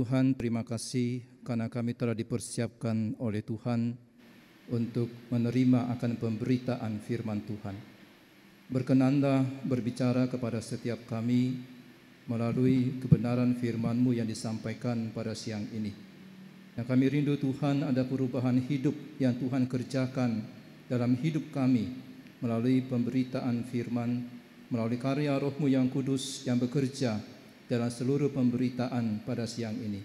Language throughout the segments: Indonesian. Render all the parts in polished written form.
Tuhan, terima kasih karena kami telah dipersiapkan oleh Tuhan untuk menerima akan pemberitaan firman Tuhan. Berkenanlah berbicara kepada setiap kami melalui kebenaran firman-Mu yang disampaikan pada siang ini. Yang kami rindu Tuhan, ada perubahan hidup yang Tuhan kerjakan dalam hidup kami melalui pemberitaan firman, melalui karya Roh-Mu yang kudus yang bekerja dalam seluruh pemberitaan pada siang ini.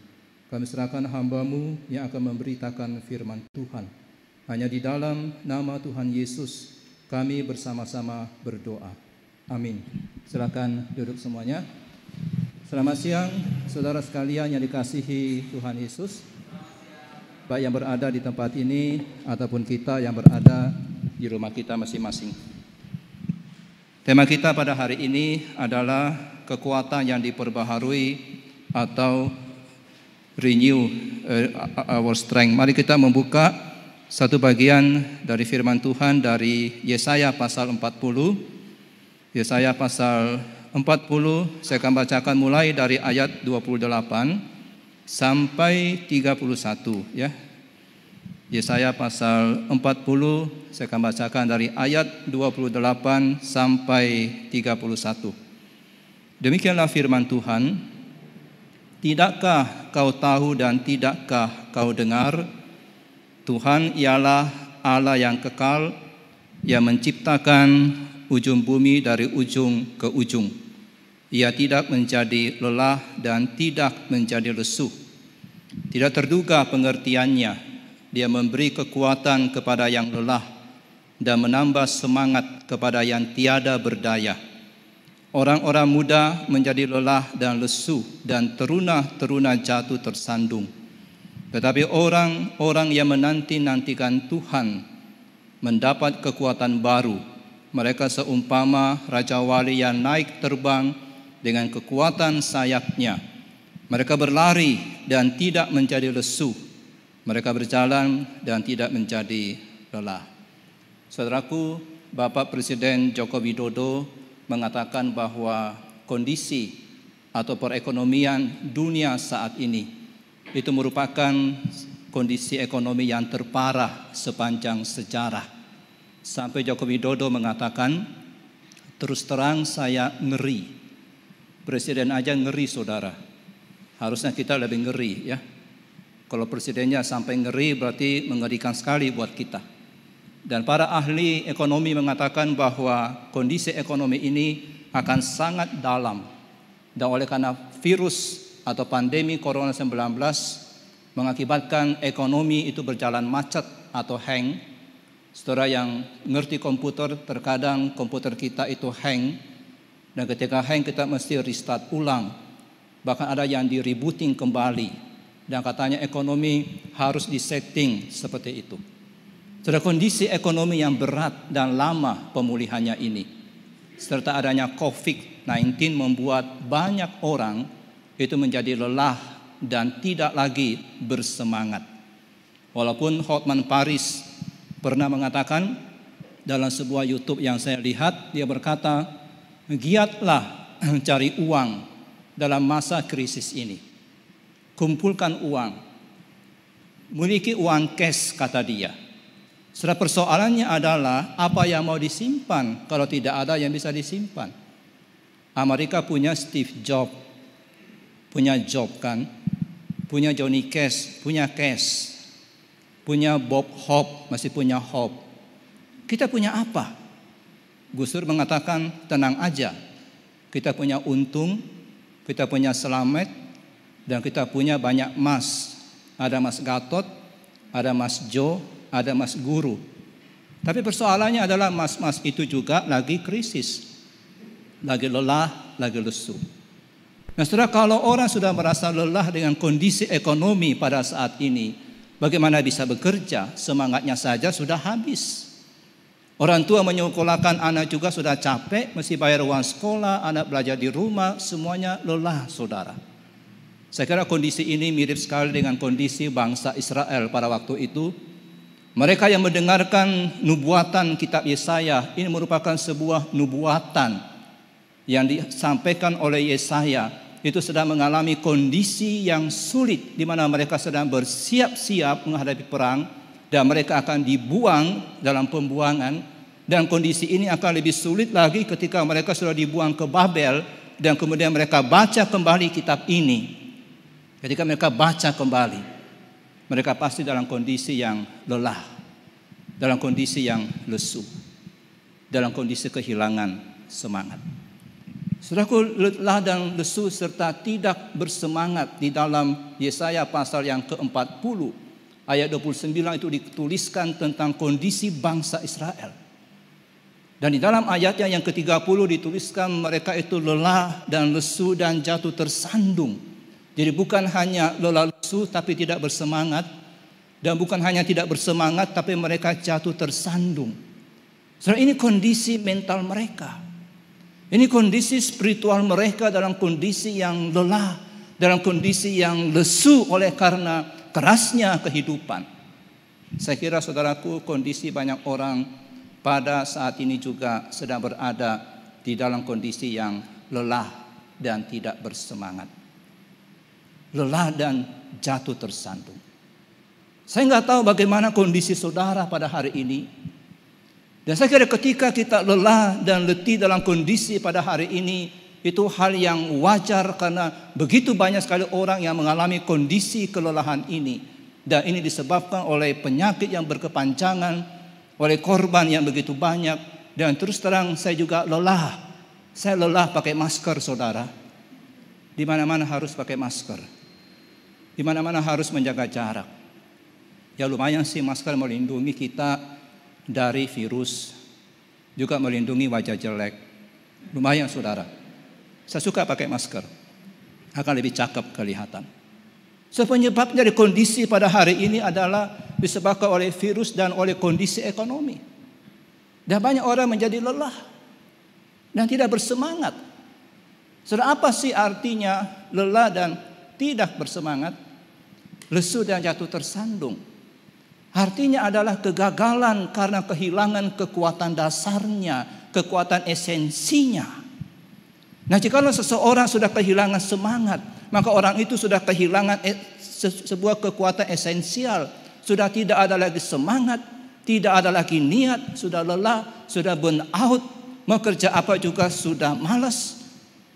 Kami serahkan hamba-Mu yang akan memberitakan firman Tuhan. Hanya di dalam nama Tuhan Yesus kami bersama-sama berdoa. Amin. Silakan duduk semuanya. Selamat siang saudara sekalian yang dikasihi Tuhan Yesus, baik yang berada di tempat ini ataupun kita yang berada di rumah kita masing-masing. Tema kita pada hari ini adalah kekuatan yang diperbaharui atau renew our strength. Mari kita membuka satu bagian dari firman Tuhan dari Yesaya pasal 40. Yesaya pasal 40 saya akan bacakan mulai dari ayat 28 sampai 31 ya. Yesaya pasal 40 saya akan bacakan dari ayat 28 sampai 31. Demikianlah firman Tuhan, tidakkah kau tahu dan tidakkah kau dengar? Tuhan ialah Allah yang kekal, yang menciptakan ujung bumi dari ujung ke ujung. Ia tidak menjadi lelah dan tidak menjadi lesu. Tidak terduga pengertiannya, dia memberi kekuatan kepada yang lelah dan menambah semangat kepada yang tiada berdaya. Orang-orang muda menjadi lelah dan lesu, dan teruna-teruna jatuh tersandung. Tetapi orang-orang yang menanti-nantikan Tuhan mendapat kekuatan baru. Mereka seumpama Raja Wali yang naik terbang dengan kekuatan sayapnya. Mereka berlari dan tidak menjadi lesu. Mereka berjalan dan tidak menjadi lelah. Saudaraku, Bapak Presiden Joko Widodo mengatakan bahwa kondisi atau perekonomian dunia saat ini itu merupakan kondisi ekonomi yang terparah sepanjang sejarah. Sampai Joko Widodo mengatakan, terus terang saya ngeri. Presiden aja ngeri saudara. Harusnya kita lebih ngeri ya. Kalau presidennya sampai ngeri berarti mengerikan sekali buat kita. Dan para ahli ekonomi mengatakan bahwa kondisi ekonomi ini akan sangat dalam. Dan oleh karena virus atau pandemi Corona 19 mengakibatkan ekonomi itu berjalan macet atau hang. Saudara yang ngerti komputer, terkadang komputer kita itu hang. Dan ketika hang kita mesti restart ulang. Bahkan ada yang di-rebooting kembali. Dan katanya ekonomi harus disetting seperti itu. Sudah kondisi ekonomi yang berat dan lama pemulihannya ini, serta adanya COVID-19 membuat banyak orang itu menjadi lelah dan tidak lagi bersemangat. Walaupun Hotman Paris pernah mengatakan dalam sebuah YouTube yang saya lihat, dia berkata, giatlah cari uang dalam masa krisis ini. Kumpulkan uang, miliki uang cash kata dia. Setelah persoalannya adalah apa yang mau disimpan kalau tidak ada yang bisa disimpan. Amerika punya Steve Jobs, punya Job kan, punya Johnny Cash, punya Cash, punya Bob Hope, masih punya Hope. Kita punya apa? Gus Dur mengatakan tenang aja, kita punya untung, kita punya selamat, dan kita punya banyak emas. Ada Mas Gatot, ada Mas Jo, ada Mas Guru. Tapi persoalannya adalah mas-mas itu juga lagi krisis. Lagi lelah, lagi lesu. Nah saudara, kalau orang sudah merasa lelah dengan kondisi ekonomi pada saat ini, bagaimana bisa bekerja? Semangatnya saja sudah habis. Orang tua menyekolahkan anak juga sudah capek, mesti bayar uang sekolah, anak belajar di rumah, semuanya lelah saudara. Saya kira kondisi ini mirip sekali dengan kondisi bangsa Israel pada waktu itu. Mereka yang mendengarkan nubuatan kitab Yesaya, ini merupakan sebuah nubuatan yang disampaikan oleh Yesaya itu sedang mengalami kondisi yang sulit, di mana mereka sedang bersiap-siap menghadapi perang, dan mereka akan dibuang dalam pembuangan. Dan kondisi ini akan lebih sulit lagi ketika mereka sudah dibuang ke Babel, dan kemudian mereka baca kembali kitab ini. Ketika mereka baca kembali, mereka pasti dalam kondisi yang lelah, dalam kondisi yang lesu, dalam kondisi kehilangan semangat. Saudaraku, lelah dan lesu serta tidak bersemangat di dalam Yesaya pasal yang ke-40 ayat 29 itu dituliskan tentang kondisi bangsa Israel. Dan di dalam ayatnya yang ke-30 dituliskan mereka itu lelah dan lesu dan jatuh tersandung. Jadi bukan hanya lelah lesu tapi tidak bersemangat, dan bukan hanya tidak bersemangat tapi mereka jatuh tersandung. Saudara, ini kondisi mental mereka. Ini kondisi spiritual mereka dalam kondisi yang lelah, dalam kondisi yang lesu oleh karena kerasnya kehidupan. Saya kira saudaraku, kondisi banyak orang pada saat ini juga sedang berada di dalam kondisi yang lelah dan tidak bersemangat. Lelah dan jatuh tersandung. Saya nggak tahu bagaimana kondisi saudara pada hari ini. Dan saya kira ketika kita lelah dan letih dalam kondisi pada hari ini, itu hal yang wajar karena begitu banyak sekali orang yang mengalami kondisi kelelahan ini. Dan ini disebabkan oleh penyakit yang berkepanjangan, oleh korban yang begitu banyak. Dan terus terang saya juga lelah. Saya lelah pakai masker, saudara. Di mana-mana harus pakai masker. Di mana-mana harus menjaga jarak. Ya lumayan sih masker melindungi kita dari virus, juga melindungi wajah jelek. Lumayan saudara. Saya suka pakai masker, akan lebih cakep kelihatan. So, penyebab dari kondisi pada hari ini adalah disebabkan oleh virus dan oleh kondisi ekonomi. Dan banyak orang menjadi lelah dan tidak bersemangat. Saudara, apa sih artinya lelah dan tidak bersemangat? Lesu dan jatuh tersandung. Artinya adalah kegagalan karena kehilangan kekuatan dasarnya, kekuatan esensinya. Nah, jika seseorang sudah kehilangan semangat, maka orang itu sudah kehilangan sebuah kekuatan esensial. Sudah tidak ada lagi semangat, tidak ada lagi niat, sudah lelah, sudah burn out, mau kerja apa juga sudah malas,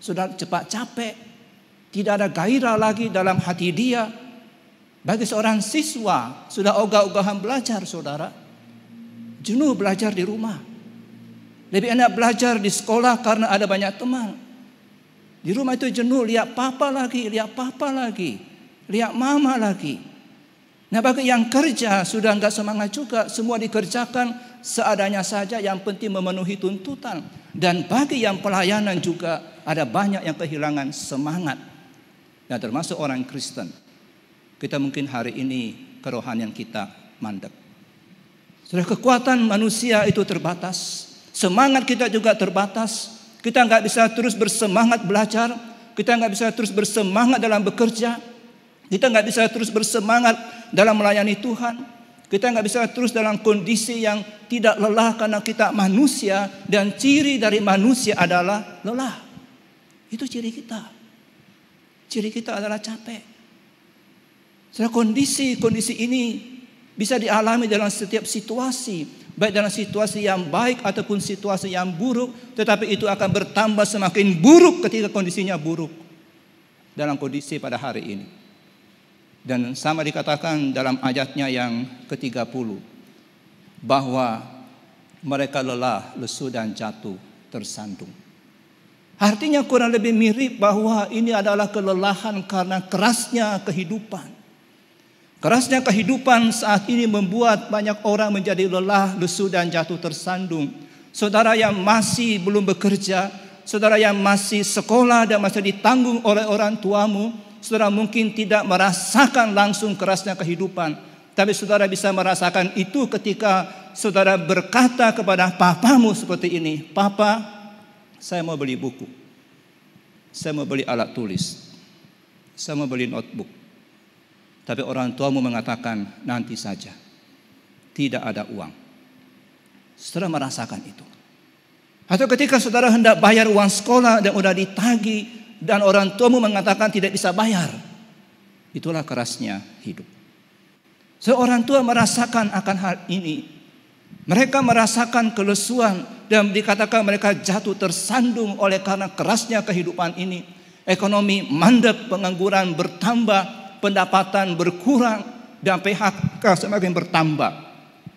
sudah cepat capek, tidak ada gairah lagi dalam hati dia. Bagi seorang siswa sudah ogah-ogahan belajar, saudara, jenuh belajar di rumah. Lebih enak belajar di sekolah karena ada banyak teman. Di rumah itu jenuh, lihat papa lagi, lihat mama lagi. Nah, bagi yang kerja sudah enggak semangat juga, semua dikerjakan seadanya saja, yang penting memenuhi tuntutan. Dan bagi yang pelayanan juga ada banyak yang kehilangan semangat. Nah, termasuk orang Kristen. Kita mungkin hari ini kerohanian kita mandek. Sudah kekuatan manusia itu terbatas. Semangat kita juga terbatas. Kita nggak bisa terus bersemangat belajar. Kita nggak bisa terus bersemangat dalam bekerja. Kita nggak bisa terus bersemangat dalam melayani Tuhan. Kita nggak bisa terus dalam kondisi yang tidak lelah karena kita manusia. Dan ciri dari manusia adalah lelah. Itu ciri kita. Ciri kita adalah capek. Setelah kondisi ini bisa dialami dalam setiap situasi, baik dalam situasi yang baik ataupun situasi yang buruk, tetapi itu akan bertambah semakin buruk ketika kondisinya buruk dalam kondisi pada hari ini. Dan sama dikatakan dalam ayatnya yang ke-30 bahwa mereka lelah, lesu dan jatuh tersandung. Artinya kurang lebih mirip bahwa ini adalah kelelahan karena kerasnya kehidupan. Kerasnya kehidupan saat ini membuat banyak orang menjadi lelah, lesu dan jatuh tersandung. Saudara yang masih belum bekerja, saudara yang masih sekolah dan masih ditanggung oleh orang tuamu, saudara mungkin tidak merasakan langsung kerasnya kehidupan. Tapi saudara bisa merasakan itu ketika saudara berkata kepada papamu seperti ini, "Papa, saya mau beli buku. Saya mau beli alat tulis. Saya mau beli notebook." Tapi orang tuamu mengatakan, nanti saja. Tidak ada uang. Saudara merasakan itu. Atau ketika saudara hendak bayar uang sekolah dan udah ditagih dan orang tuamu mengatakan tidak bisa bayar. Itulah kerasnya hidup. Seorang tua merasakan akan hal ini. Mereka merasakan kelesuan dan dikatakan mereka jatuh tersandung oleh karena kerasnya kehidupan ini. Ekonomi mandek, pengangguran bertambah, pendapatan berkurang, dan PHK semakin bertambah.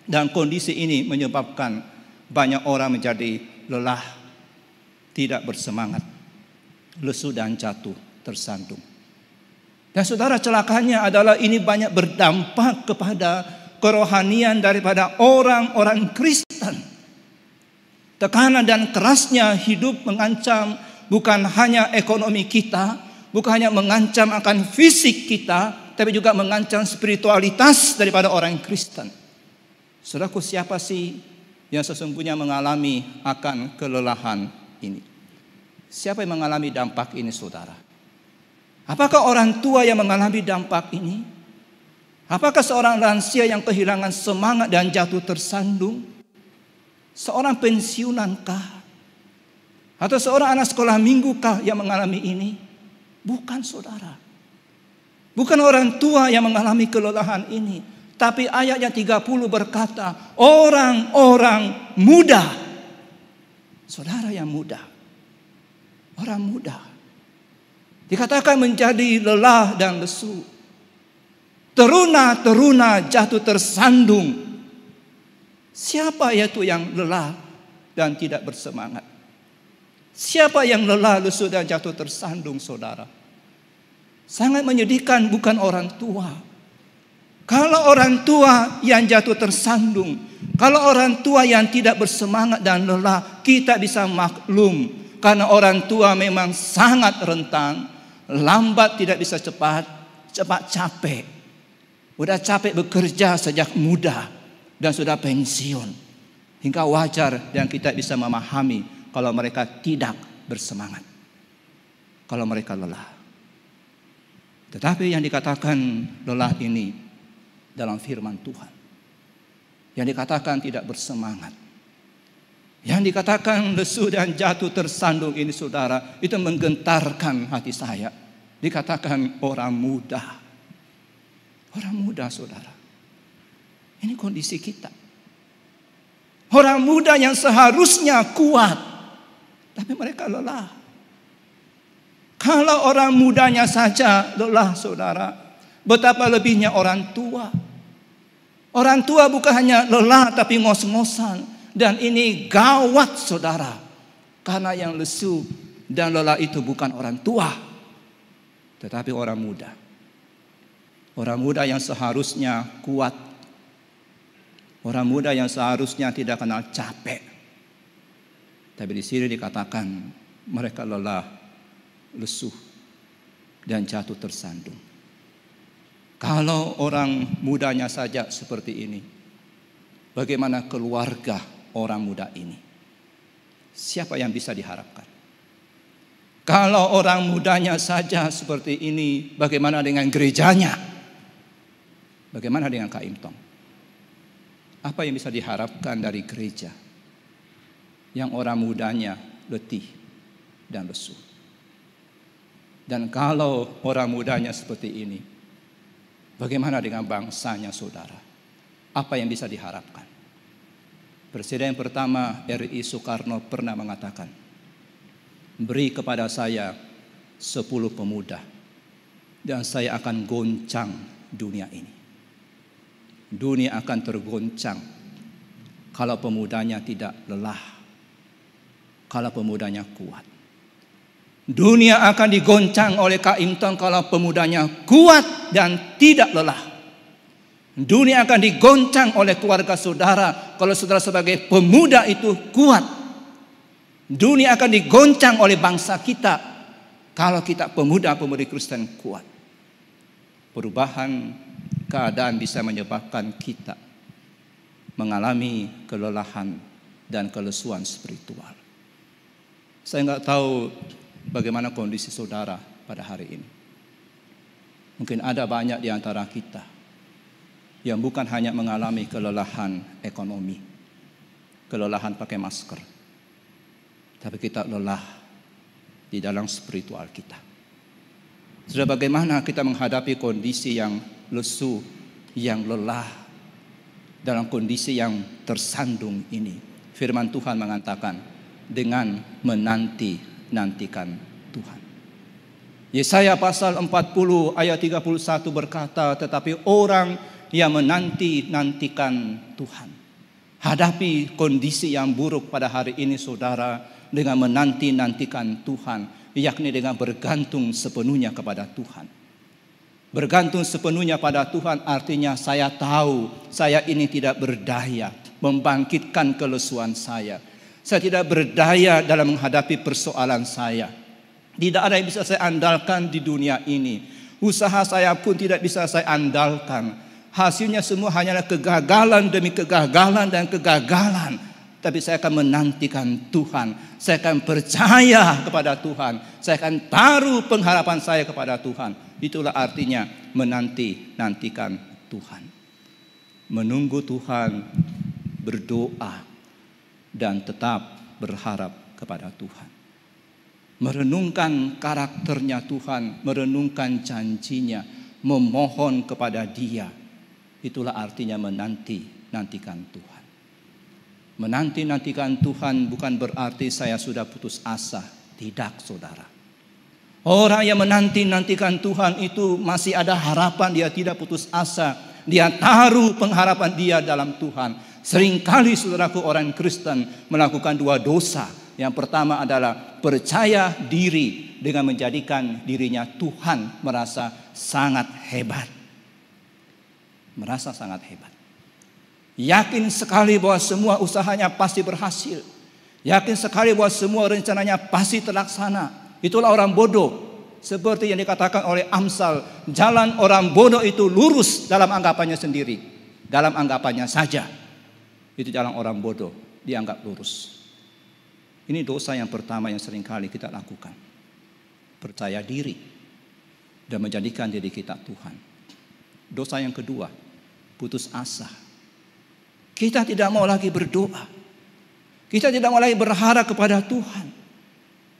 Dan kondisi ini menyebabkan banyak orang menjadi lelah, tidak bersemangat, lesu dan jatuh tersandung. Dan saudara, celakanya adalah ini banyak berdampak kepada kerohanian daripada orang-orang Kristen. Tekanan dan kerasnya hidup mengancam bukan hanya ekonomi kita, bukan hanya mengancam akan fisik kita, tapi juga mengancam spiritualitas daripada orang Kristen. Saudaraku, siapa sih yang sesungguhnya mengalami akan kelelahan ini? Siapa yang mengalami dampak ini, saudara? Apakah orang tua yang mengalami dampak ini? Apakah seorang lansia yang kehilangan semangat dan jatuh tersandung? Seorang pensiunankah? Atau seorang anak sekolah minggukah yang mengalami ini? Bukan, saudara. Bukan orang tua yang mengalami kelelahan ini. Tapi ayat yang 30 berkata, orang-orang muda. Saudara yang muda. Orang muda. Dikatakan menjadi lelah dan lesu. Teruna-teruna jatuh tersandung. Siapa yaitu yang lelah dan tidak bersemangat? Siapa yang lelah, lesu dan jatuh tersandung, saudara? Sangat menyedihkan, bukan orang tua. Kalau orang tua yang jatuh tersandung, kalau orang tua yang tidak bersemangat dan lelah, kita bisa maklum. Karena orang tua memang sangat rentan, lambat tidak bisa cepat capek. Udah capek bekerja sejak muda dan sudah pensiun. Hingga wajar dan kita bisa memahami kalau mereka tidak bersemangat, kalau mereka lelah. Tetapi yang dikatakan lelah ini dalam firman Tuhan, yang dikatakan tidak bersemangat, yang dikatakan lesu dan jatuh tersandung ini, saudara, itu menggentarkan hati saya. Dikatakan orang muda. Orang muda, saudara. Ini kondisi kita. Orang muda yang seharusnya kuat, tapi mereka lelah. Kalau orang mudanya saja lelah, saudara, betapa lebihnya orang tua. Orang tua bukan hanya lelah tapi ngos-ngosan. Dan ini gawat, saudara. Karena yang lesu dan lelah itu bukan orang tua, tetapi orang muda. Orang muda yang seharusnya kuat. Orang muda yang seharusnya tidak kenal capek. Tapi di sini dikatakan mereka lelah, lesu, dan jatuh tersandung. Kalau orang mudanya saja seperti ini, bagaimana keluarga orang muda ini? Siapa yang bisa diharapkan? Kalau orang mudanya saja seperti ini, bagaimana dengan gerejanya? Bagaimana dengan Kak Imtong? Apa yang bisa diharapkan dari gereja yang orang mudanya letih dan lesu? Dan kalau orang mudanya seperti ini, bagaimana dengan bangsanya, saudara? Apa yang bisa diharapkan? Presiden pertama RI Soekarno pernah mengatakan, beri kepada saya 10 pemuda dan saya akan goncang dunia ini. Dunia akan tergoncang kalau pemudanya tidak lelah, kalau pemudanya kuat. Dunia akan digoncang oleh Kak Imtong kalau pemudanya kuat dan tidak lelah. Dunia akan digoncang oleh keluarga saudara kalau saudara sebagai pemuda itu kuat. Dunia akan digoncang oleh bangsa kita kalau kita pemuda-pemudi Kristen kuat. Perubahan keadaan bisa menyebabkan kita mengalami kelelahan dan kelesuan spiritual. Saya nggak tahu bagaimana kondisi saudara pada hari ini. Mungkin ada banyak di antara kita yang bukan hanya mengalami kelelahan ekonomi, kelelahan pakai masker, tapi kita lelah di dalam spiritual kita. Sudah bagaimana kita menghadapi kondisi yang lesu, yang lelah, dalam kondisi yang tersandung ini. Firman Tuhan mengatakan dengan menanti-nantikan Tuhan. Yesaya pasal 40 ayat 31 berkata, tetapi orang yang menanti-nantikan Tuhan. Hadapi kondisi yang buruk pada hari ini saudara dengan menanti-nantikan Tuhan, yakni dengan bergantung sepenuhnya kepada Tuhan. Bergantung sepenuhnya pada Tuhan artinya saya tahu saya ini tidak berdaya membangkitkan kelesuan saya. Saya tidak berdaya dalam menghadapi persoalan saya. Tidak ada yang bisa saya andalkan di dunia ini. Usaha saya pun tidak bisa saya andalkan. Hasilnya semua hanyalah kegagalan demi kegagalan dan kegagalan. Tapi saya akan menantikan Tuhan. Saya akan percaya kepada Tuhan. Saya akan taruh pengharapan saya kepada Tuhan. Itulah artinya menanti-nantikan Tuhan. Menunggu Tuhan, berdoa, dan tetap berharap kepada Tuhan. Merenungkan karakternya Tuhan, merenungkan janjinya, memohon kepada Dia. Itulah artinya menanti-nantikan Tuhan. Menanti-nantikan Tuhan bukan berarti saya sudah putus asa. Tidak, saudara. Orang yang menanti-nantikan Tuhan itu masih ada harapan, dia tidak putus asa. Dia taruh pengharapan dia dalam Tuhan. Seringkali saudaraku orang Kristen melakukan dua dosa. Yang pertama adalah percaya diri dengan menjadikan dirinya Tuhan, merasa sangat hebat. Merasa sangat hebat. Yakin sekali bahwa semua usahanya pasti berhasil. Yakin sekali bahwa semua rencananya pasti terlaksana. Itulah orang bodoh. Seperti yang dikatakan oleh Amsal, jalan orang bodoh itu lurus dalam anggapannya sendiri. Dalam anggapannya saja. Itu jalan orang bodoh, dianggap lurus. Ini dosa yang pertama yang seringkali kita lakukan. Percaya diri dan menjadikan diri kita Tuhan. Dosa yang kedua, putus asa. Kita tidak mau lagi berdoa. Kita tidak mau lagi berharap kepada Tuhan.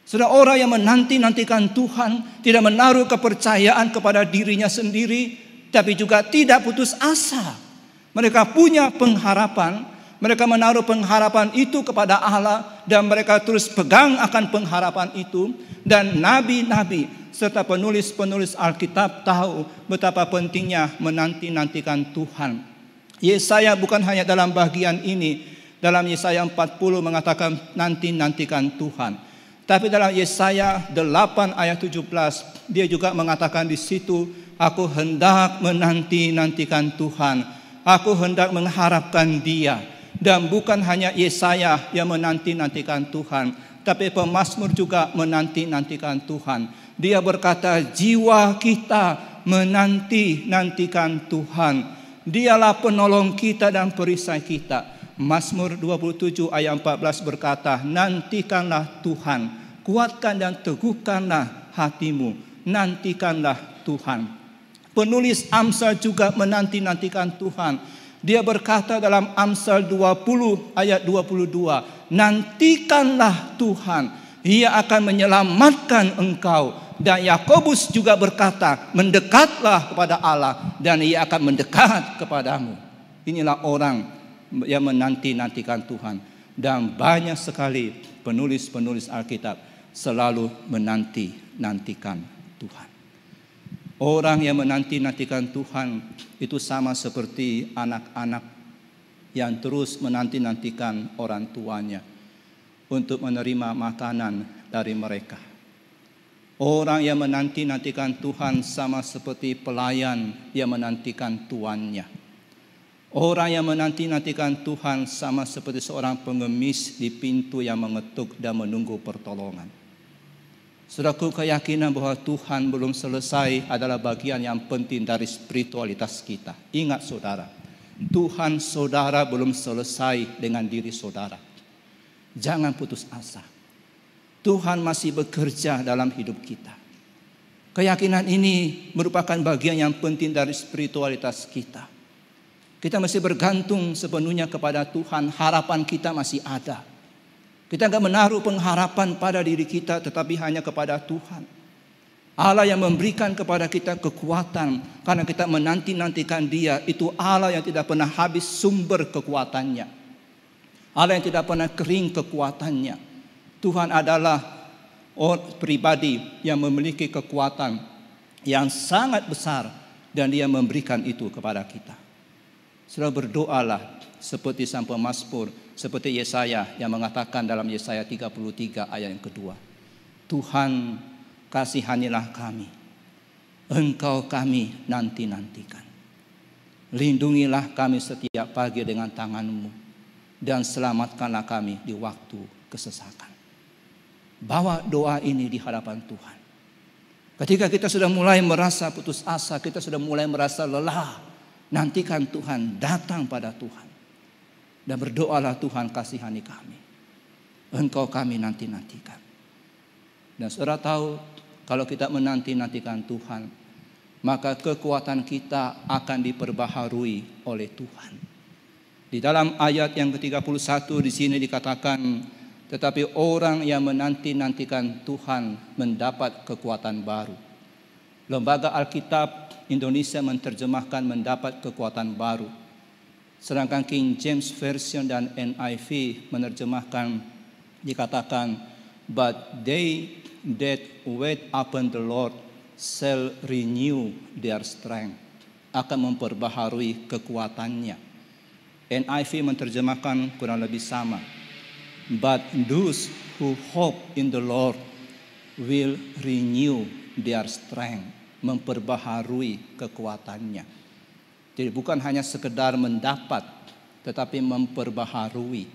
Sudah orang yang menanti-nantikan Tuhan, tidak menaruh kepercayaan kepada dirinya sendiri, tapi juga tidak putus asa. Mereka punya pengharapan. Mereka menaruh pengharapan itu kepada Allah dan mereka terus pegang akan pengharapan itu. Dan nabi-nabi serta penulis-penulis Alkitab tahu betapa pentingnya menanti-nantikan Tuhan. Yesaya bukan hanya dalam bagian ini, dalam Yesaya 40 mengatakan nanti-nantikan Tuhan. Tapi dalam Yesaya 8 ayat 17 dia juga mengatakan di situ, aku hendak menanti-nantikan Tuhan. Aku hendak mengharapkan Dia. Dan bukan hanya Yesaya yang menanti-nantikan Tuhan, tapi pemazmur juga menanti-nantikan Tuhan. Dia berkata, jiwa kita menanti-nantikan Tuhan. Dialah penolong kita dan perisai kita. Mazmur 27 ayat 14 berkata, nantikanlah Tuhan, kuatkan dan teguhkanlah hatimu, nantikanlah Tuhan. Penulis Amsal juga menanti-nantikan Tuhan. Dia berkata dalam Amsal 20 ayat 22, nantikanlah Tuhan, Ia akan menyelamatkan engkau. Dan Yakobus juga berkata, mendekatlah kepada Allah dan Ia akan mendekat kepadamu. Inilah orang yang menanti-nantikan Tuhan. Dan banyak sekali penulis-penulis Alkitab selalu menanti-nantikan Tuhan. Orang yang menanti-nantikan Tuhan itu sama seperti anak-anak yang terus menanti-nantikan orang tuanya untuk menerima makanan dari mereka. Orang yang menanti-nantikan Tuhan sama seperti pelayan yang menantikan tuannya. Orang yang menanti-nantikan Tuhan sama seperti seorang pengemis di pintu yang mengetuk dan menunggu pertolongan. Saudaraku, keyakinan bahwa Tuhan belum selesai adalah bagian yang penting dari spiritualitas kita. Ingat saudara, Tuhan saudara belum selesai dengan diri saudara. Jangan putus asa. Tuhan masih bekerja dalam hidup kita. Keyakinan ini merupakan bagian yang penting dari spiritualitas kita. Kita masih bergantung sepenuhnya kepada Tuhan. Harapan kita masih ada. Kita enggak menaruh pengharapan pada diri kita, tetapi hanya kepada Tuhan. Allah yang memberikan kepada kita kekuatan, karena kita menanti-nantikan Dia. Itu Allah yang tidak pernah habis sumber kekuatannya. Allah yang tidak pernah kering kekuatannya. Tuhan adalah pribadi yang memiliki kekuatan yang sangat besar, dan Dia memberikan itu kepada kita. Saudara, berdoalah seperti sang pemazmur, seperti Yesaya yang mengatakan dalam Yesaya 33 ayat yang kedua, Tuhan, kasihanilah kami, Engkau kami nanti-nantikan. Lindungilah kami setiap pagi dengan tangan-Mu, dan selamatkanlah kami di waktu kesesakan. Bawa doa ini di hadapan Tuhan. Ketika kita sudah mulai merasa putus asa, kita sudah mulai merasa lelah, nantikan Tuhan, datang pada Tuhan. Dan berdoalah, Tuhan kasihani kami, Engkau kami nanti-nantikan. Dan saudara tahu, kalau kita menanti-nantikan Tuhan, maka kekuatan kita akan diperbaharui oleh Tuhan. Di dalam ayat yang ke-31 di sini dikatakan, tetapi orang yang menanti-nantikan Tuhan mendapat kekuatan baru. Lembaga Alkitab Indonesia menerjemahkan mendapat kekuatan baru. Sedangkan King James Version dan NIV menerjemahkan, dikatakan, but they that wait upon the Lord shall renew their strength. Akan memperbaharui kekuatannya. NIV menerjemahkan kurang lebih sama. But those who hope in the Lord will renew their strength. Memperbaharui kekuatannya. Jadi bukan hanya sekedar mendapat, tetapi memperbaharui.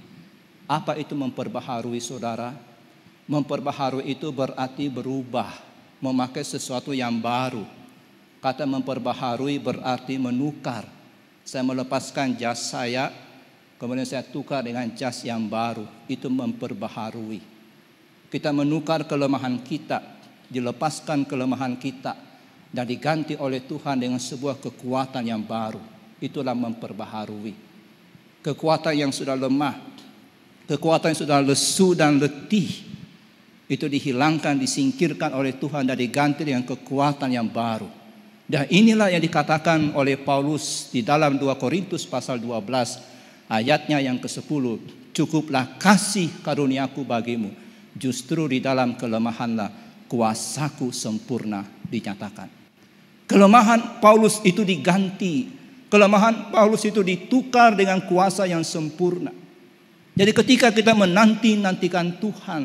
Apa itu memperbaharui, saudara? Memperbaharui itu berarti berubah, memakai sesuatu yang baru. Kata memperbaharui berarti menukar. Saya melepaskan jas saya, kemudian saya tukar dengan jas yang baru. Itu memperbaharui. Kita menukar kelemahan kita, dilepaskan kelemahan kita, dan diganti oleh Tuhan dengan sebuah kekuatan yang baru. Itulah memperbaharui. Kekuatan yang sudah lemah, kekuatan yang sudah lesu dan letih, itu dihilangkan, disingkirkan oleh Tuhan dan diganti dengan kekuatan yang baru. Dan inilah yang dikatakan oleh Paulus di dalam 2 Korintus pasal 12 ayatnya yang ke-10. Cukuplah kasih karuniaku bagimu, justru di dalam kelemahanlah kuasaku sempurna dinyatakan. Kelemahan Paulus itu diganti. Kelemahan Paulus itu ditukar dengan kuasa yang sempurna. Jadi ketika kita menanti-nantikan Tuhan,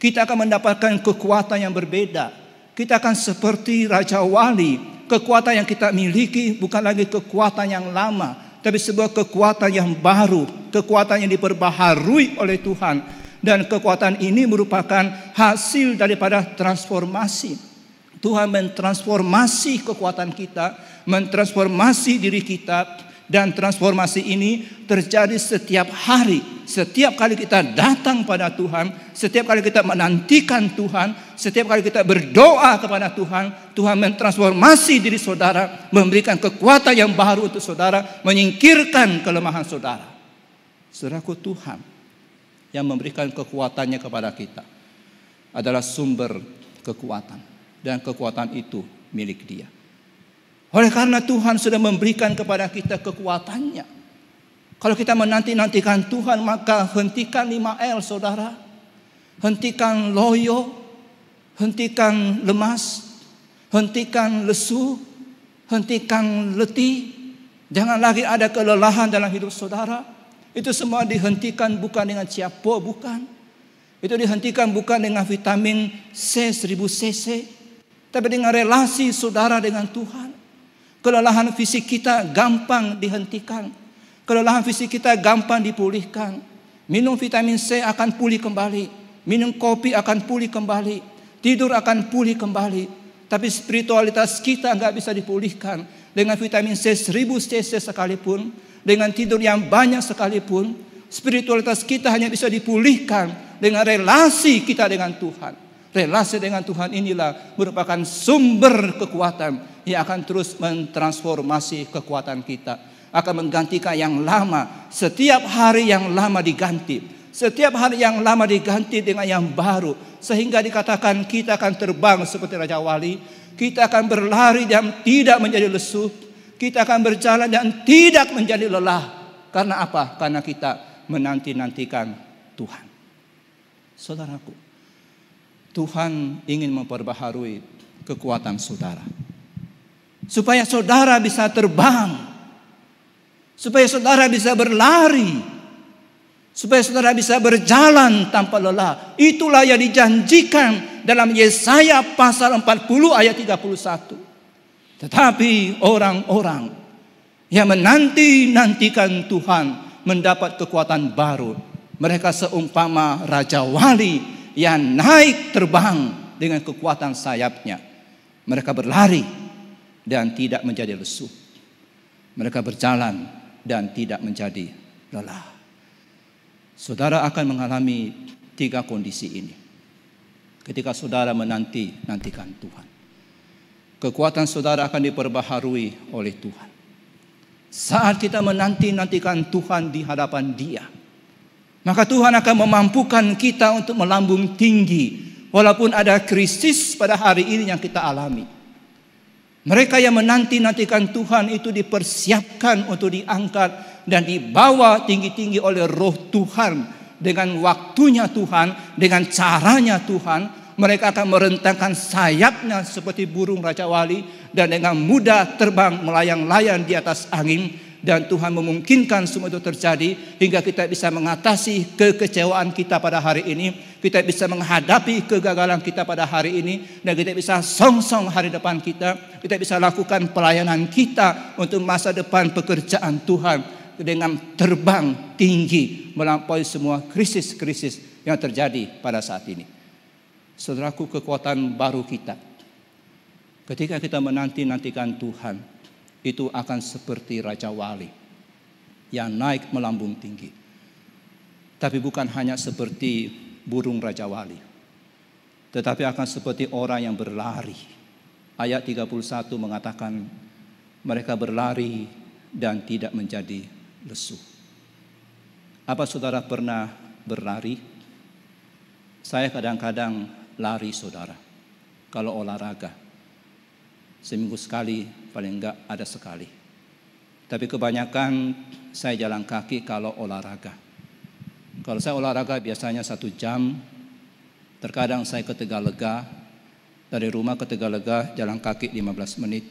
kita akan mendapatkan kekuatan yang berbeda. Kita akan seperti Raja Wali. Kekuatan yang kita miliki bukan lagi kekuatan yang lama, tapi sebuah kekuatan yang baru. Kekuatan yang diperbaharui oleh Tuhan. Dan kekuatan ini merupakan hasil daripada transformasi. Tuhan mentransformasi kekuatan kita, mentransformasi diri kita, dan transformasi ini terjadi setiap hari. Setiap kali kita datang pada Tuhan, setiap kali kita menantikan Tuhan, setiap kali kita berdoa kepada Tuhan, Tuhan mentransformasi diri saudara, memberikan kekuatan yang baru untuk saudara, menyingkirkan kelemahan saudara. Saudaraku, Tuhan yang memberikan kekuatannya kepada kita adalah sumber kekuatan. Dan kekuatan itu milik Dia. Oleh karena Tuhan sudah memberikan kepada kita kekuatannya. Kalau kita menanti-nantikan Tuhan, maka hentikan 5L, saudara. Hentikan loyo, hentikan lemas, hentikan lesu, hentikan letih. Jangan lagi ada kelelahan dalam hidup saudara. Itu semua dihentikan bukan dengan ciapo, bukan. Itu dihentikan bukan dengan vitamin C 1000 cc, tapi dengan relasi saudara dengan Tuhan. Kelelahan fisik kita gampang dihentikan. Kelelahan fisik kita gampang dipulihkan. Minum vitamin C akan pulih kembali. Minum kopi akan pulih kembali. Tidur akan pulih kembali. Tapi spiritualitas kita enggak bisa dipulihkan dengan vitamin C 1000 cc sekalipun, dengan tidur yang banyak sekalipun. Spiritualitas kita hanya bisa dipulihkan dengan relasi kita dengan Tuhan. Relasi dengan Tuhan inilah merupakan sumber kekuatan yang akan terus mentransformasi kekuatan kita. Akan menggantikan yang lama. Setiap hari yang lama diganti. Setiap hari yang lama diganti dengan yang baru. Sehingga dikatakan kita akan terbang seperti Raja Wali. Kita akan berlari dan tidak menjadi lesu. Kita akan berjalan dan tidak menjadi lelah. Karena apa? Karena kita menanti-nantikan Tuhan. Saudaraku, Tuhan ingin memperbaharui kekuatan saudara. Supaya saudara bisa terbang. Supaya saudara bisa berlari. Supaya saudara bisa berjalan tanpa lelah. Itulah yang dijanjikan dalam Yesaya pasal 40 ayat 31. Tetapi orang-orang yang menanti-nantikan Tuhan mendapat kekuatan baru. Mereka seumpama Raja Wali yang naik terbang dengan kekuatan sayapnya. Mereka berlari dan tidak menjadi lesu. Mereka berjalan dan tidak menjadi lelah. Saudara akan mengalami 3 kondisi ini. Ketika saudara menanti-nantikan Tuhan. Kekuatan saudara akan diperbaharui oleh Tuhan. Saat kita menanti-nantikan Tuhan di hadapan Dia, maka Tuhan akan memampukan kita untuk melambung tinggi. Walaupun ada krisis pada hari ini yang kita alami. Mereka yang menanti-nantikan Tuhan itu dipersiapkan untuk diangkat dan dibawa tinggi-tinggi oleh Roh Tuhan. Dengan waktunya Tuhan, dengan caranya Tuhan. Mereka akan merentangkan sayapnya seperti burung Raja Wali. Dan dengan mudah terbang melayang-layang di atas angin. Dan Tuhan memungkinkan semua itu terjadi. Hingga kita bisa mengatasi kekecewaan kita pada hari ini. Kita bisa menghadapi kegagalan kita pada hari ini. Dan kita bisa song-song hari depan kita. Kita bisa lakukan pelayanan kita untuk masa depan pekerjaan Tuhan. Dengan terbang tinggi melampaui semua krisis-krisis yang terjadi pada saat ini. Saudaraku, kekuatan baru kita ketika kita menanti-nantikan Tuhan itu akan seperti Raja Wali yang naik melambung tinggi. Tapi bukan hanya seperti burung Raja Wali, tetapi akan seperti orang yang berlari. Ayat 31 mengatakan mereka berlari dan tidak menjadi lesu. Apa saudara pernah berlari? Saya kadang-kadang lari saudara. Kalau olahraga. Seminggu sekali, paling enggak ada sekali. Tapi kebanyakan saya jalan kaki kalau olahraga. Kalau saya olahraga biasanya 1 jam. Terkadang saya ke Tegalega. Dari rumah ke Tegalega jalan kaki 15 menit.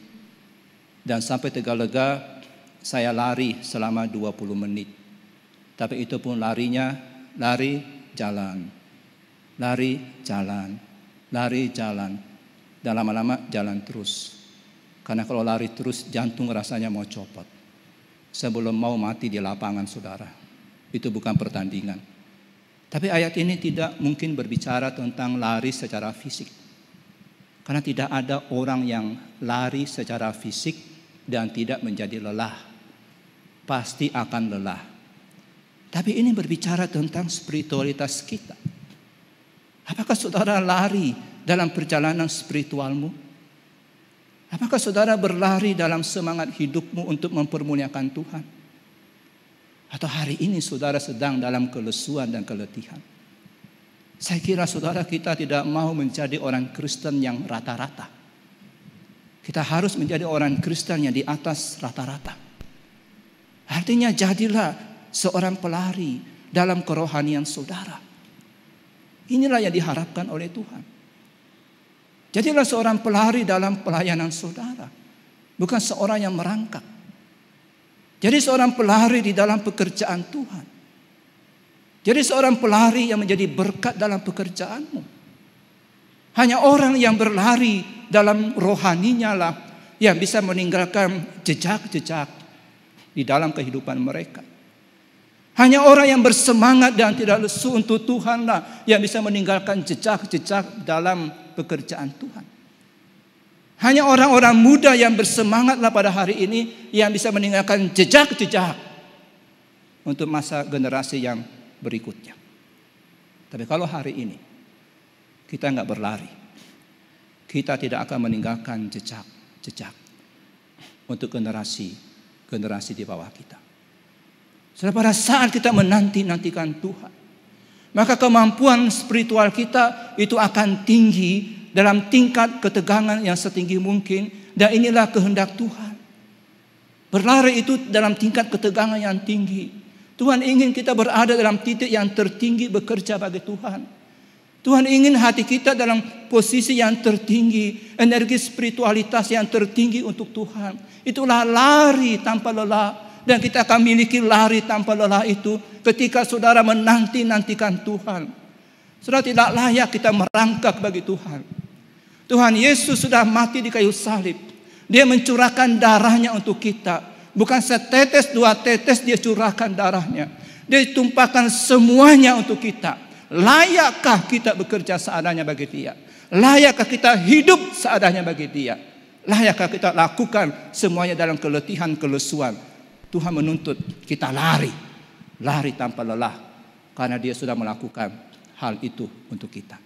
Dan sampai Tegalega saya lari selama 20 menit. Tapi itu pun larinya, lari, jalan. Lari, jalan. Lari, jalan. Dan lama-lama jalan terus. Karena kalau lari terus jantung rasanya mau copot. Saya belum mau mati di lapangan saudara. Itu bukan pertandingan. Tapi ayat ini tidak mungkin berbicara tentang lari secara fisik. Karena tidak ada orang yang lari secara fisik dan tidak menjadi lelah. Pasti akan lelah. Tapi ini berbicara tentang spiritualitas kita. Apakah saudara lari dalam perjalanan spiritualmu? Apakah saudara berlari dalam semangat hidupmu untuk mempermuliakan Tuhan? Atau hari ini saudara sedang dalam kelesuan dan keletihan? Saya kira saudara kita tidak mau menjadi orang Kristen yang rata-rata. Kita harus menjadi orang Kristen yang di atas rata-rata. Artinya jadilah seorang pelari dalam kerohanian saudara. Inilah yang diharapkan oleh Tuhan. Jadilah seorang pelari dalam pelayanan saudara. Bukan seorang yang merangkak. Jadi seorang pelari di dalam pekerjaan Tuhan. Jadi seorang pelari yang menjadi berkat dalam pekerjaanmu. Hanya orang yang berlari dalam rohaninya lah yang bisa meninggalkan jejak-jejak di dalam kehidupan mereka. Hanya orang yang bersemangat dan tidak lesu untuk Tuhan lah yang bisa meninggalkan jejak-jejak dalam pekerjaan Tuhan. Hanya orang-orang muda yang bersemangatlah pada hari ini yang bisa meninggalkan jejak-jejak untuk masa generasi yang berikutnya. Tapi kalau hari ini kita enggak berlari, kita tidak akan meninggalkan jejak-jejak untuk generasi di bawah kita. Pada saat kita menanti-nantikan Tuhan, maka kemampuan spiritual kita itu akan tinggi dalam tingkat ketegangan yang setinggi mungkin. Dan inilah kehendak Tuhan. Berlari itu dalam tingkat ketegangan yang tinggi. Tuhan ingin kita berada dalam titik yang tertinggi bekerja bagi Tuhan. Tuhan ingin hati kita dalam posisi yang tertinggi, energi spiritualitas yang tertinggi untuk Tuhan. Itulah lari tanpa lelah. Dan kita akan miliki lari tanpa lelah itu ketika saudara menanti-nantikan Tuhan. Saudara tidak layak kita merangkak bagi Tuhan. Tuhan Yesus sudah mati di kayu salib. Dia mencurahkan darahnya untuk kita. Bukan setetes, dua tetes dia curahkan darahnya. Dia tumpahkan semuanya untuk kita. Layakkah kita bekerja seadanya bagi Dia? Layakkah kita hidup seadanya bagi Dia? Layakkah kita lakukan semuanya dalam keletihan, kelesuan? Tuhan menuntut kita lari. Lari tanpa lelah. Karena Dia sudah melakukan hal itu untuk kita.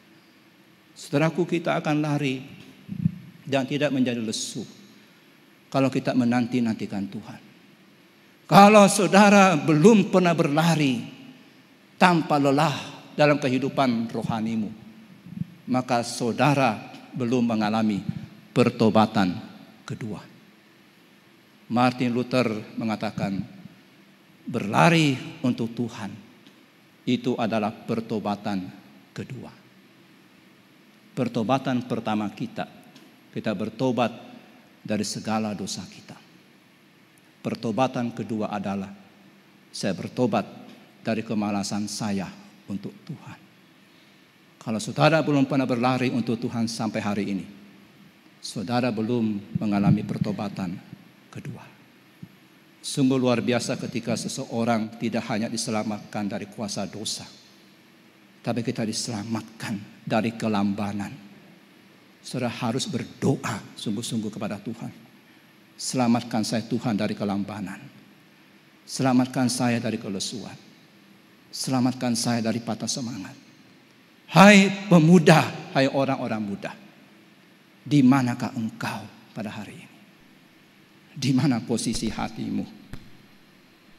Saudaraku, kita akan lari dan tidak menjadi lesu kalau kita menanti-nantikan Tuhan. Kalau saudara belum pernah berlari tanpa lelah dalam kehidupan rohanimu, maka saudara belum mengalami pertobatan kedua. Martin Luther mengatakan, berlari untuk Tuhan itu adalah pertobatan kedua. Pertobatan pertama kita bertobat dari segala dosa kita. Pertobatan kedua adalah saya bertobat dari kemalasan saya untuk Tuhan. Kalau saudara belum pernah berlari untuk Tuhan sampai hari ini, saudara belum mengalami pertobatan kedua. Sungguh luar biasa ketika seseorang tidak hanya diselamatkan dari kuasa dosa, tapi kita diselamatkan dari kelambanan. Saudara harus berdoa sungguh-sungguh kepada Tuhan. Selamatkan saya Tuhan dari kelambanan. Selamatkan saya dari kelesuan. Selamatkan saya dari patah semangat. Hai pemuda, hai orang-orang muda, di manakah engkau pada hari ini? Di mana posisi hatimu?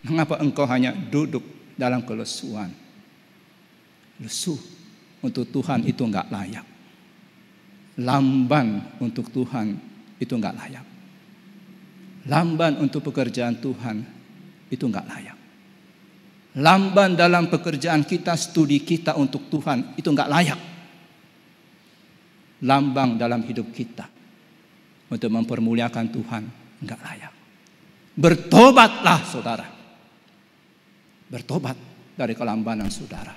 Mengapa engkau hanya duduk dalam kelesuan? Lesu untuk Tuhan itu enggak layak. Lamban untuk Tuhan itu enggak layak. Lamban untuk pekerjaan Tuhan itu enggak layak. Lamban dalam pekerjaan kita, studi kita untuk Tuhan itu enggak layak. Lambang dalam hidup kita untuk mempermuliakan Tuhan enggak layak. Bertobatlah saudara. Bertobat dari kelambanan saudara.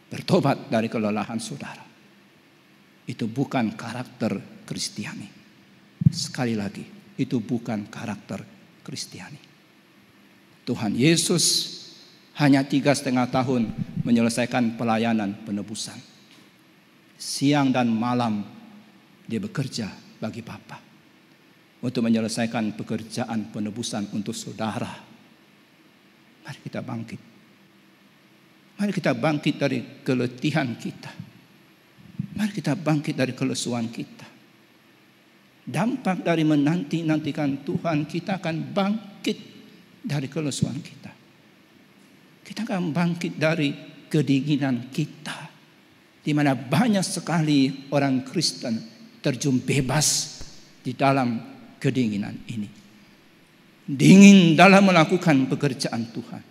Bertobat dari kelelahan saudara. Itu bukan karakter Kristiani. Sekali lagi, itu bukan karakter Kristiani. Tuhan Yesus hanya 3,5 tahun menyelesaikan pelayanan penebusan. Siang dan malam dia bekerja bagi Bapa untuk menyelesaikan pekerjaan penebusan untuk saudara. Mari kita bangkit. Mari kita bangkit dari keletihan kita. Mari kita bangkit dari kelesuan kita. Dampak dari menanti-nantikan Tuhan, kita akan bangkit dari kelesuan kita. Kita akan bangkit dari kedinginan kita. Di mana banyak sekali orang Kristen terjun bebas di dalam kedinginan ini. Dingin dalam melakukan pekerjaan Tuhan.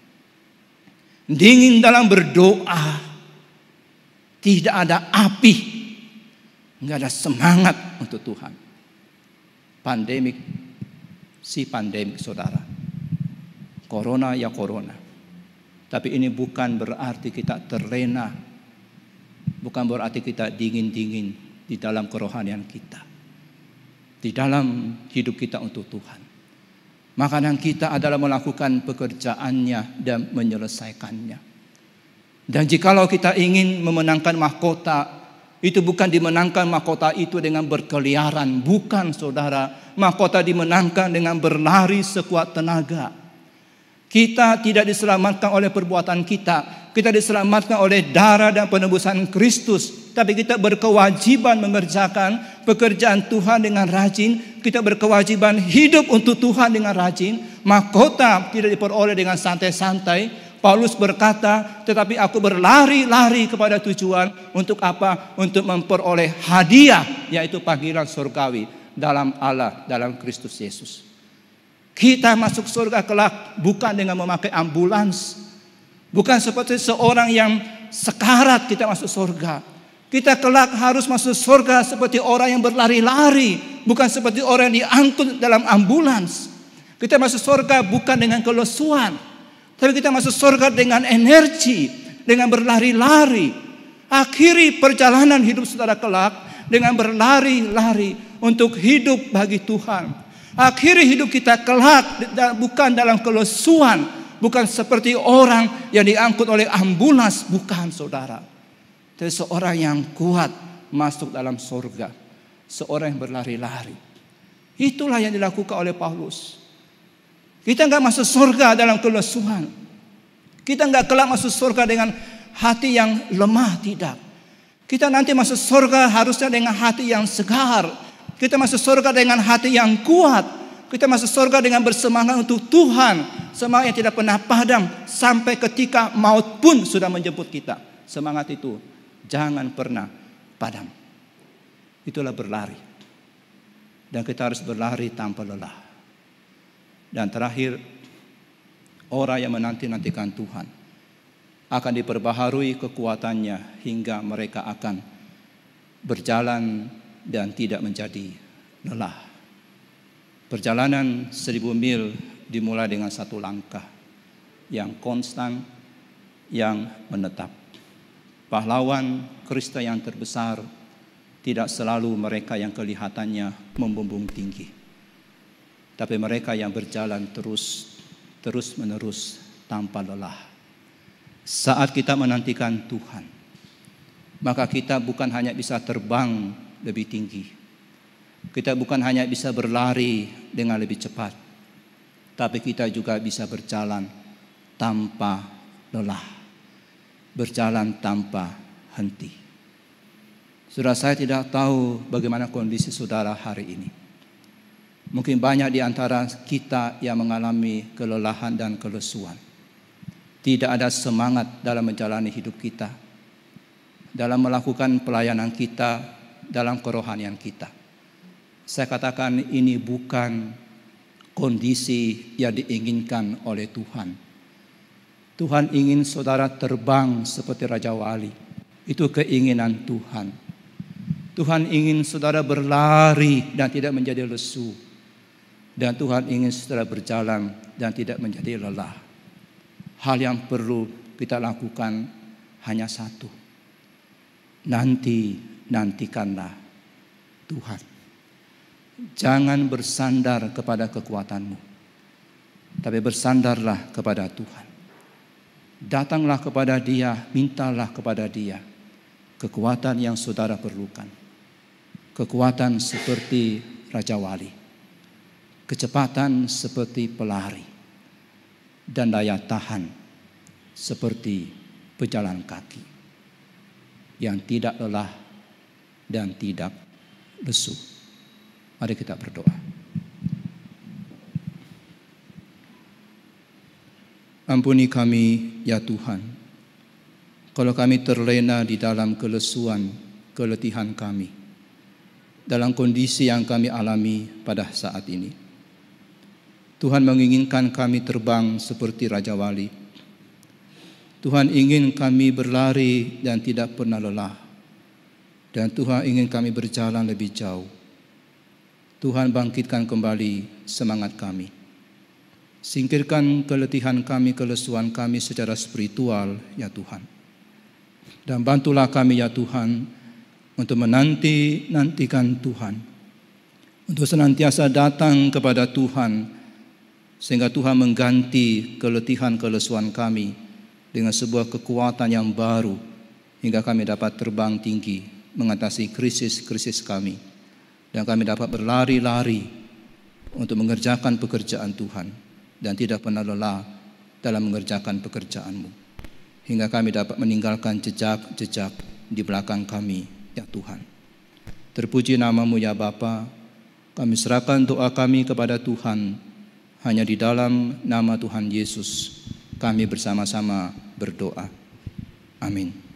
Dingin dalam berdoa. Tidak ada api. Enggak ada semangat untuk Tuhan. Pandemik, si pandemik saudara. Corona ya corona. Tapi ini bukan berarti kita terlena. Bukan berarti kita dingin-dingin di dalam kerohanian kita. Di dalam hidup kita untuk Tuhan. Makanan kita adalah melakukan pekerjaannya dan menyelesaikannya. Dan jikalau kita ingin memenangkan mahkota, itu bukan dimenangkan mahkota itu dengan berkeliaran. Bukan saudara, mahkota dimenangkan dengan berlari sekuat tenaga. Kita tidak diselamatkan oleh perbuatan kita. Kita diselamatkan oleh darah dan penebusan Kristus. Tapi kita berkewajiban mengerjakan pekerjaan Tuhan dengan rajin. Kita berkewajiban hidup untuk Tuhan dengan rajin. Mahkota tidak diperoleh dengan santai-santai. Paulus berkata, tetapi aku berlari-lari kepada tujuan. Untuk apa? Untuk memperoleh hadiah, yaitu panggilan surgawi dalam Allah, dalam Kristus Yesus. Kita masuk surga kelak bukan dengan memakai ambulans, bukan seperti seorang yang sekarat kita masuk surga. Kita kelak harus masuk surga seperti orang yang berlari-lari, bukan seperti orang yang diangkut dalam ambulans. Kita masuk surga bukan dengan kelesuan, tapi kita masuk surga dengan energi, dengan berlari-lari. Akhiri perjalanan hidup saudara kelak dengan berlari-lari untuk hidup bagi Tuhan. Akhiri hidup kita kelak bukan dalam kelesuan, bukan seperti orang yang diangkut oleh ambulans, bukan saudara. Tapi seorang yang kuat masuk dalam surga, seorang yang berlari-lari. Itulah yang dilakukan oleh Paulus. Kita enggak masuk surga dalam kelesuan. Kita enggak kelak masuk surga dengan hati yang lemah, tidak. Kita nanti masuk surga harusnya dengan hati yang segar. Kita masuk surga dengan hati yang kuat. Kita masuk surga dengan bersemangat untuk Tuhan. Semangat yang tidak pernah padam sampai ketika maut pun sudah menjemput kita. Semangat itu jangan pernah padam. Itulah berlari. Dan kita harus berlari tanpa lelah. Dan terakhir, orang yang menanti-nantikan Tuhan akan diperbaharui kekuatannya hingga mereka akan berjalan dan tidak menjadi lelah. Perjalanan 1000 mil dimulai dengan satu langkah yang konstan, yang menetap. Pahlawan Kristen yang terbesar tidak selalu mereka yang kelihatannya membumbung tinggi, tapi mereka yang berjalan terus menerus tanpa lelah. Saat kita menantikan Tuhan, maka kita bukan hanya bisa terbang lebih tinggi. Kita bukan hanya bisa berlari dengan lebih cepat, tapi kita juga bisa berjalan tanpa lelah, berjalan tanpa henti. Saudara, saya tidak tahu bagaimana kondisi saudara hari ini. Mungkin banyak di antara kita yang mengalami kelelahan dan kelesuan. Tidak ada semangat dalam menjalani hidup kita, dalam melakukan pelayanan kita, dalam kerohanian kita. Saya katakan ini bukan kondisi yang diinginkan oleh Tuhan. Tuhan ingin saudara terbang seperti Raja Wali. Itu keinginan Tuhan. Tuhan ingin saudara berlari dan tidak menjadi lesu. Dan Tuhan ingin saudara berjalan dan tidak menjadi lelah. Hal yang perlu kita lakukan hanya satu. Nantikanlah Tuhan. Jangan bersandar kepada kekuatanmu, tapi bersandarlah kepada Tuhan. Datanglah kepada Dia, mintalah kepada Dia kekuatan yang saudara perlukan. Kekuatan seperti Raja Wali, kecepatan seperti pelari, dan daya tahan seperti pejalan kaki yang tidak lelah dan tidak lesu. Mari kita berdoa. Ampuni kami ya Tuhan, kalau kami terlena di dalam kelesuan, keletihan kami, dalam kondisi yang kami alami pada saat ini. Tuhan menginginkan kami terbang seperti Raja Wali. Tuhan ingin kami berlari dan tidak pernah lelah. Dan Tuhan ingin kami berjalan lebih jauh. Tuhan bangkitkan kembali semangat kami. Singkirkan keletihan kami, kelesuan kami secara spiritual ya Tuhan. Dan bantulah kami ya Tuhan untuk menantikan Tuhan. Untuk senantiasa datang kepada Tuhan, sehingga Tuhan mengganti keletihan, kelesuan kami dengan sebuah kekuatan yang baru, hingga kami dapat terbang tinggi, mengatasi krisis-krisis kami. Dan kami dapat berlari-lari untuk mengerjakan pekerjaan Tuhan, dan tidak pernah lelah dalam mengerjakan pekerjaan-Mu. Hingga kami dapat meninggalkan jejak-jejak di belakang kami, ya Tuhan. Terpuji nama-Mu ya Bapa. Kami serahkan doa kami kepada Tuhan hanya di dalam nama Tuhan Yesus. kami bersama-sama berdoa. Amin.